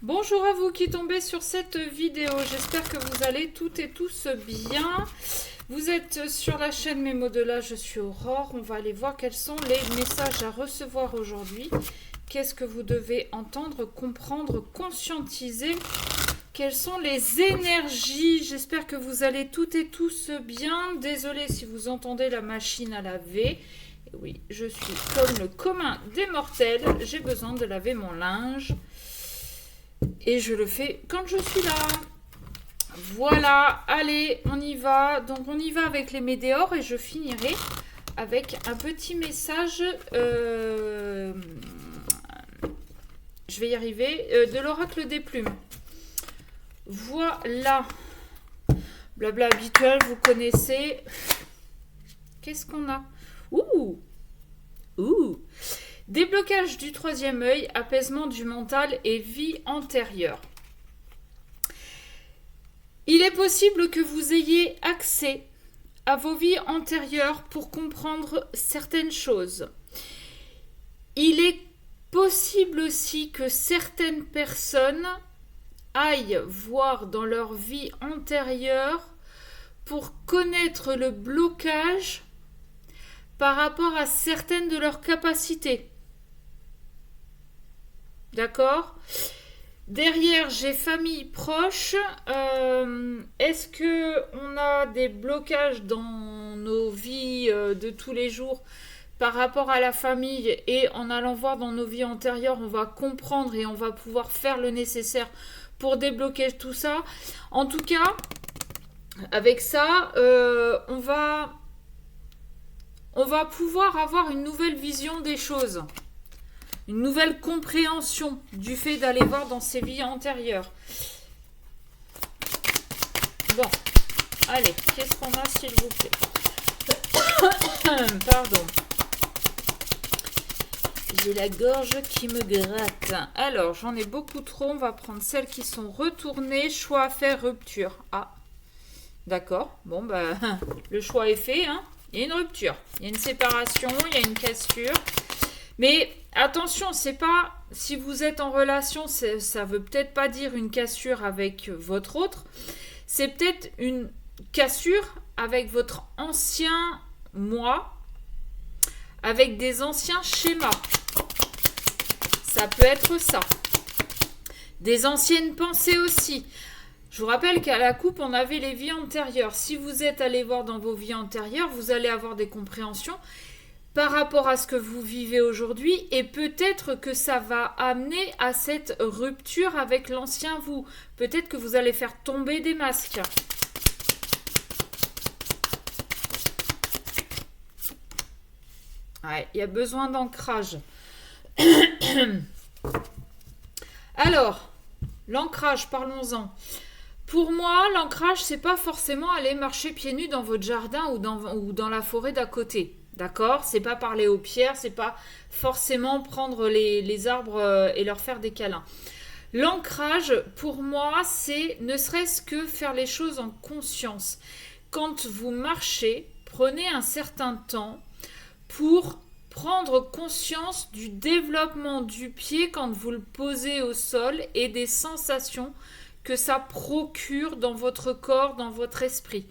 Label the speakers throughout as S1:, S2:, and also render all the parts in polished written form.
S1: Bonjour à vous qui tombez sur cette vidéo, j'espère que vous allez toutes et tous bien. Vous êtes sur la chaîne Mes mots de là, je suis Aurore. On va aller voir quels sont les messages à recevoir aujourd'hui. Qu'est-ce que vous devez entendre, comprendre, conscientiser? Quelles sont les énergies? J'espère que vous allez toutes et tous bien. Désolée si vous entendez la machine à laver. Et oui, je suis comme le commun des mortels. J'ai besoin de laver mon linge. Et je le fais quand je suis là. Voilà, allez, on y va. Donc on y va avec les météores et je finirai avec un petit message. Je vais y arriver. De l'oracle des plumes. Voilà. Blabla habituel, vous connaissez. Qu'est-ce qu'on a? Ouh. Déblocage du troisième œil, apaisement du mental et vie antérieure. Il est possible que vous ayez accès à vos vies antérieures pour comprendre certaines choses. Il est possible aussi que certaines personnes aillent voir dans leur vie antérieure pour connaître le blocage par rapport à certaines de leurs capacités. D'accord? Derrière, j'ai famille proche. Est-ce que on a des blocages dans nos vies de tous les jours par rapport à la famille, et en allant voir dans nos vies antérieures, on va comprendre et on va pouvoir faire le nécessaire pour débloquer tout ça. En tout cas, avec ça, on va pouvoir avoir une nouvelle vision des choses. Une nouvelle compréhension du fait d'aller voir dans ses vies antérieures. Bon, allez, qu'est-ce qu'on a s'il vous plaît? Pardon. J'ai la gorge qui me gratte. Alors, j'en ai beaucoup trop. On va prendre celles qui sont retournées. Choix à faire, rupture. Ah, d'accord. Bon, bah, le choix est fait. Hein. Il y a une rupture. Il y a une séparation. Il y a une cassure. Mais attention, c'est pas, si vous êtes en relation, ça veut peut-être pas dire une cassure avec votre autre. C'est peut-être une cassure avec votre ancien moi, avec des anciens schémas. Ça peut être ça. Des anciennes pensées aussi. Je vous rappelle qu'à la coupe, on avait les vies antérieures. Si vous êtes allé voir dans vos vies antérieures, vous allez avoir des compréhensions par rapport à ce que vous vivez aujourd'hui, et peut-être que ça va amener à cette rupture avec l'ancien vous. Peut-être que vous allez faire tomber des masques. Ouais, il y a besoin d'ancrage. Alors, l'ancrage, parlons-en. Pour moi, l'ancrage, c'est pas forcément aller marcher pieds nus dans votre jardin ou dans la forêt d'à côté. D'accord? C'est pas parler aux pierres, c'est pas forcément prendre les arbres et leur faire des câlins. L'ancrage, pour moi, c'est ne serait-ce que faire les choses en conscience. Quand vous marchez, prenez un certain temps pour prendre conscience du développement du pied quand vous le posez au sol et des sensations que ça procure dans votre corps, dans votre esprit.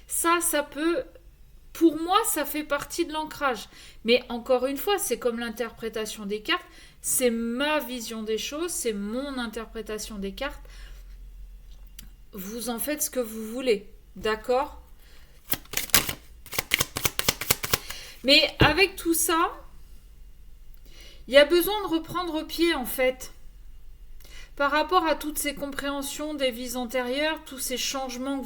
S1: Ça peut... Pour moi, ça fait partie de l'ancrage. Mais encore une fois, c'est comme l'interprétation des cartes. C'est ma vision des choses, c'est mon interprétation des cartes. Vous en faites ce que vous voulez. D'accord? Mais avec tout ça, il y a besoin de reprendre pied en fait. Par rapport à toutes ces compréhensions des vies antérieures, tous ces changements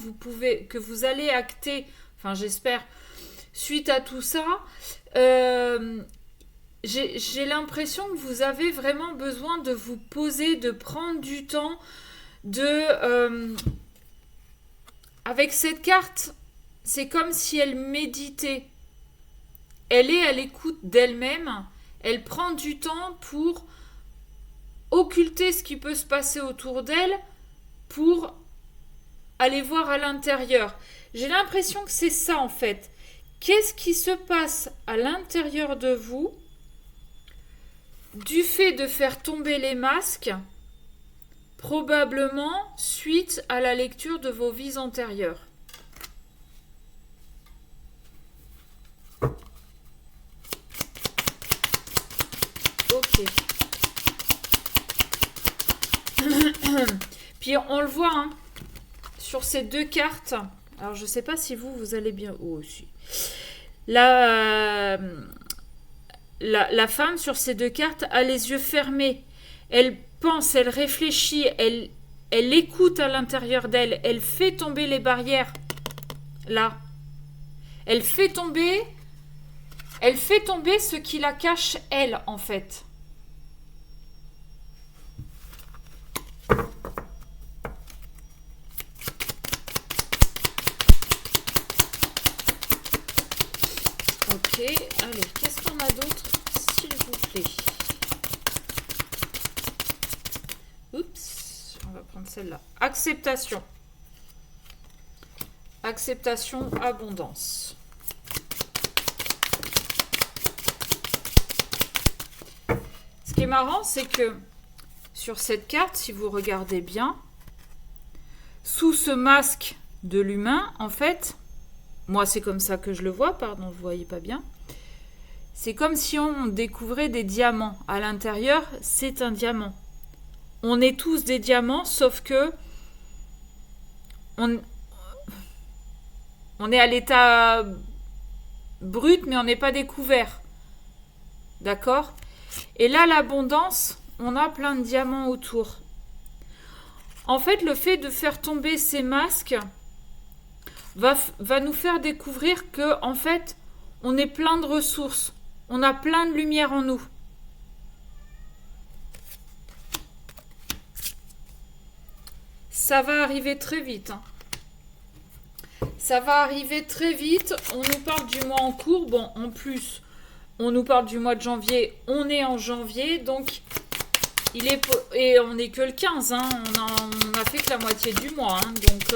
S1: que vous allez acter, enfin j'espère, suite à tout ça, j'ai l'impression que vous avez vraiment besoin de vous poser, de prendre du temps, avec cette carte, c'est comme si elle méditait. Elle est à l'écoute d'elle-même, elle prend du temps pour occulter ce qui peut se passer autour d'elle, pour aller voir à l'intérieur. J'ai l'impression que c'est ça en fait. Qu'est-ce qui se passe à l'intérieur de vous du fait de faire tomber les masques probablement suite à la lecture de vos vies antérieures. Ok. Puis on le voit, hein, sur ces deux cartes. Alors je sais pas si vous allez bien. Oh, aussi. La femme sur ces deux cartes a les yeux fermés. Elle pense, elle réfléchit, elle écoute à l'intérieur d'elle. Elle fait tomber les barrières. Là. Elle fait tomber ce qui la cache, elle, en fait. Ok, allez, qu'est-ce qu'on a d'autre, s'il vous plaît? Oups, on va prendre celle-là. Acceptation. Acceptation, abondance. Ce qui est marrant, c'est que sur cette carte, si vous regardez bien, sous ce masque de l'humain, en fait, moi c'est comme ça que je le vois, pardon, vous ne voyez pas bien. C'est comme si on découvrait des diamants. À l'intérieur, c'est un diamant. On est tous des diamants, sauf que on est à l'état brut, mais on n'est pas découvert. D'accord? Et là, l'abondance, on a plein de diamants autour. En fait, le fait de faire tomber ces masques va nous faire découvrir que, en fait, on est plein de ressources. On a plein de lumière en nous. Ça va arriver très vite. Hein. Ça va arriver très vite. On nous parle du mois en cours. Bon, en plus, on nous parle du mois de janvier. On est en janvier, donc et on n'est que le 15. Hein. On a fait que la moitié du mois. Hein. Donc,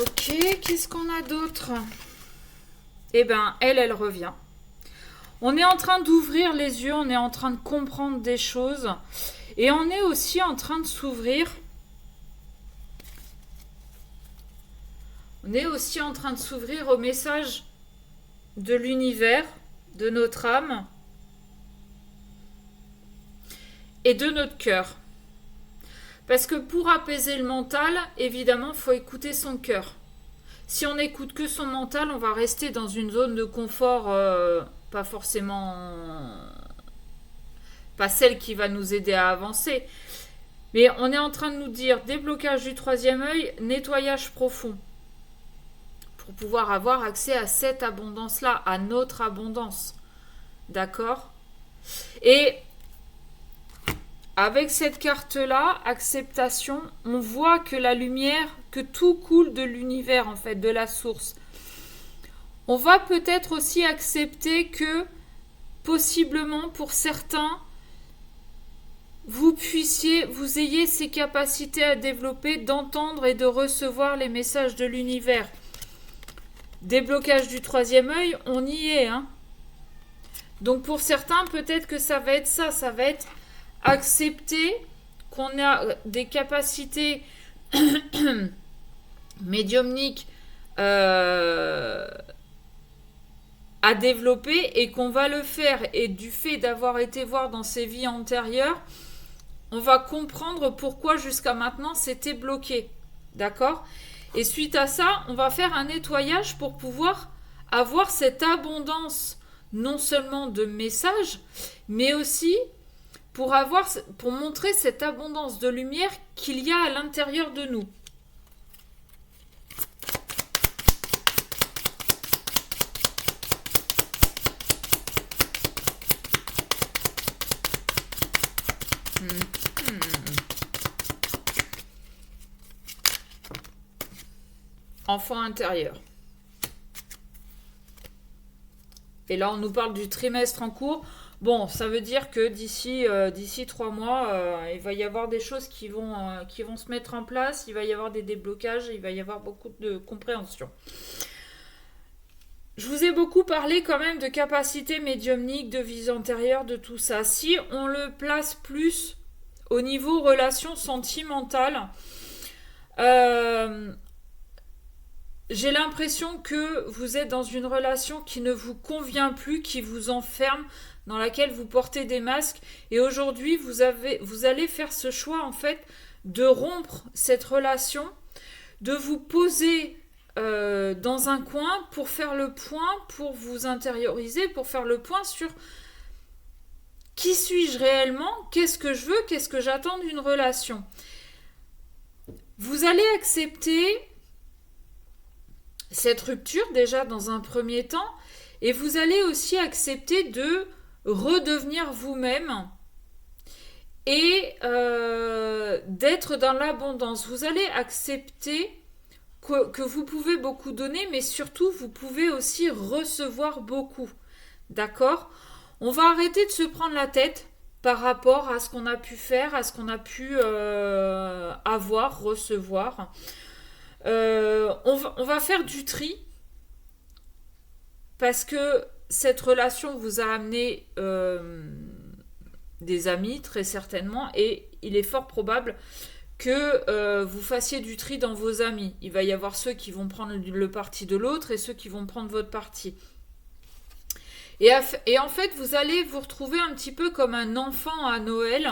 S1: ok, qu'est-ce qu'on a d'autre? Eh bien, elle revient. On est en train d'ouvrir les yeux, on est en train de comprendre des choses. Et on est aussi en train de s'ouvrir. On est aussi en train de s'ouvrir au message de l'univers, de notre âme et de notre cœur. Parce que pour apaiser le mental, évidemment, il faut écouter son cœur. Si on n'écoute que son mental, on va rester dans une zone de confort, pas forcément... pas celle qui va nous aider à avancer. Mais on est en train de nous dire déblocage du troisième œil, nettoyage profond. Pour pouvoir avoir accès à cette abondance-là, à notre abondance. D'accord? Et avec cette carte-là, acceptation, on voit que la lumière, que tout coule de l'univers, en fait, de la source. On va peut-être aussi accepter que, possiblement, pour certains, vous ayez ces capacités à développer, d'entendre et de recevoir les messages de l'univers. Déblocage du troisième œil, on y est. Hein. Donc pour certains, peut-être que ça va être ça. Ça va être accepter qu'on a des capacités médiumniques à développer et qu'on va le faire. Et du fait d'avoir été voir dans ses vies antérieures, on va comprendre pourquoi jusqu'à maintenant c'était bloqué. D'accord ? Et suite à ça, on va faire un nettoyage pour pouvoir avoir cette abondance, non seulement de messages, mais aussi pour montrer cette abondance de lumière qu'il y a à l'intérieur de nous. Enfant intérieur. Et là, on nous parle du trimestre en cours. Bon, ça veut dire que d'ici 3 mois, il va y avoir des choses qui vont se mettre en place. Il va y avoir des déblocages. Il va y avoir beaucoup de compréhension. Je vous ai beaucoup parlé quand même de capacité médiumnique, de vie antérieure, de tout ça. Si on le place plus au niveau relation sentimentale, j'ai l'impression que vous êtes dans une relation qui ne vous convient plus, qui vous enferme, dans laquelle vous portez des masques. Et aujourd'hui, vous allez faire ce choix, en fait, de rompre cette relation, de vous poser dans un coin pour faire le point, pour vous intérioriser, pour faire le point sur qui suis-je réellement, qu'est-ce que je veux, qu'est-ce que j'attends d'une relation. Vous allez accepter cette rupture déjà dans un premier temps et vous allez aussi accepter de redevenir vous-même et d'être dans l'abondance. Vous allez accepter que vous pouvez beaucoup donner, mais surtout vous pouvez aussi recevoir beaucoup. D'accord ? On va arrêter de se prendre la tête par rapport à ce qu'on a pu faire, à ce qu'on a pu avoir, recevoir. On va faire du tri parce que cette relation vous a amené des amis très certainement et il est fort probable que vous fassiez du tri dans vos amis. Il va y avoir ceux qui vont prendre le parti de l'autre et ceux qui vont prendre votre parti. Et en fait, vous allez vous retrouver un petit peu comme un enfant à Noël.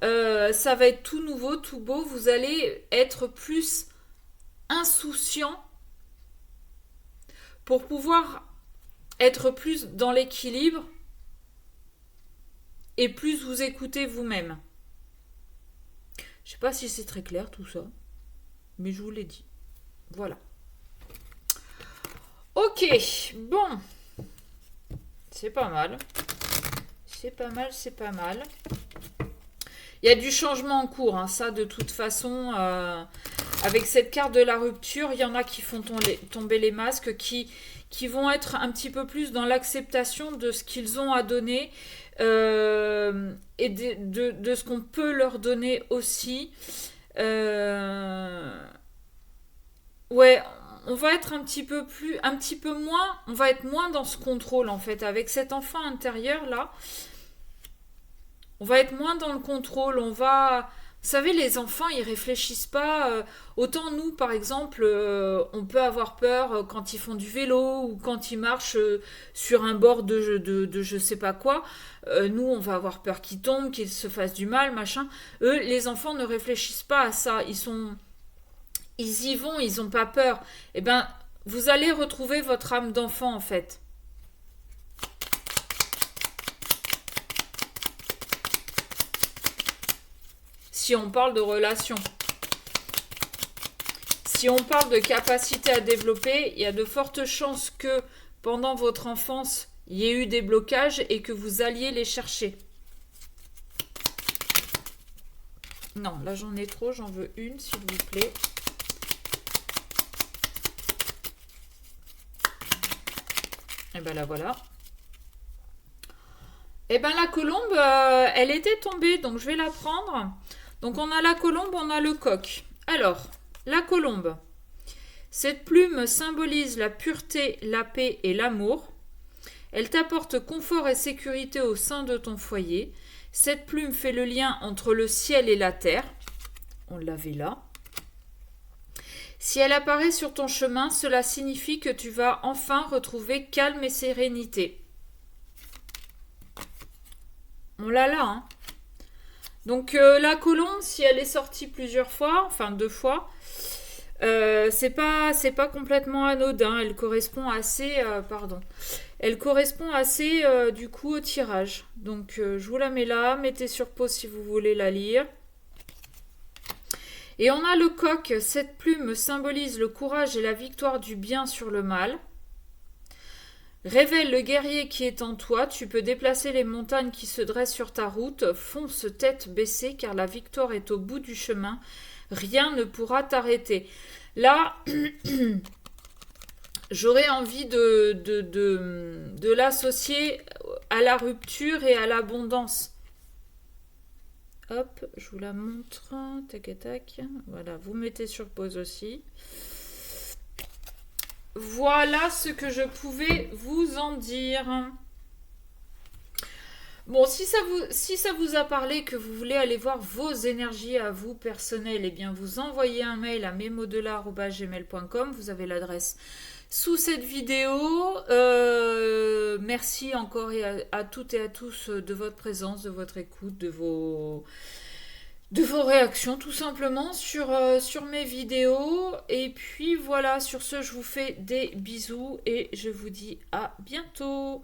S1: Ça va être tout nouveau, tout beau. Vous allez être plus insouciant pour pouvoir être plus dans l'équilibre et plus vous écouter vous-même. Je sais pas si c'est très clair tout ça, mais je vous l'ai dit. Voilà. Ok, bon. C'est pas mal. C'est pas mal, c'est pas mal. Il y a du changement en cours, hein. Ça de toute façon, avec cette carte de la rupture, il y en a qui font tomber les masques, qui vont être un petit peu plus dans l'acceptation de ce qu'ils ont à donner et de ce qu'on peut leur donner aussi. Ouais, on va être un petit peu moins, on va être moins dans ce contrôle en fait. Avec cet enfant intérieur là, on va être moins dans le contrôle. Vous savez, les enfants, ils réfléchissent pas. Autant nous, par exemple, on peut avoir peur quand ils font du vélo ou quand ils marchent sur un bord de je sais pas quoi. Nous, on va avoir peur qu'ils tombent, qu'ils se fassent du mal, machin. Eux, les enfants ne réfléchissent pas à ça. Ils y vont, ils n'ont pas peur. Eh ben, vous allez retrouver votre âme d'enfant, en fait. Si on parle de relation. Si on parle de capacité à développer, il y a de fortes chances que pendant votre enfance, il y ait eu des blocages et que vous alliez les chercher. Non, là j'en ai trop, j'en veux une, s'il vous plaît. Et ben la voilà. Et ben la colombe, elle était tombée, donc je vais la prendre. Donc on a la colombe, on a le coq. Alors, la colombe. Cette plume symbolise la pureté, la paix et l'amour. Elle t'apporte confort et sécurité au sein de ton foyer. Cette plume fait le lien entre le ciel et la terre. On l'avait là. Si elle apparaît sur ton chemin, cela signifie que tu vas enfin retrouver calme et sérénité. On l'a là, hein. Donc la colombe, si elle est sortie plusieurs fois, enfin 2 fois, c'est pas complètement anodin. Elle correspond assez, Elle correspond assez du coup au tirage. Donc je vous la mets là, mettez sur pause si vous voulez la lire. Et on a le coq. Cette plume symbolise le courage et la victoire du bien sur le mal. Révèle le guerrier qui est en toi, tu peux déplacer les montagnes qui se dressent sur ta route, fonce tête baissée car la victoire est au bout du chemin, rien ne pourra t'arrêter. Là, j'aurais envie de l'associer à la rupture et à l'abondance. Hop, je vous la montre, tac tac, voilà, vous mettez sur pause aussi. voilà ce que je pouvais vous en dire. Bon, si ça vous a parlé, que vous voulez aller voir vos énergies à vous personnelles, eh bien vous envoyez un mail à memodela@gmail.com. Vous avez l'adresse sous cette vidéo. Merci encore à toutes et à tous de votre présence, de votre écoute, de vos réactions tout simplement sur mes vidéos. Et puis voilà, sur ce, je vous fais des bisous et je vous dis à bientôt.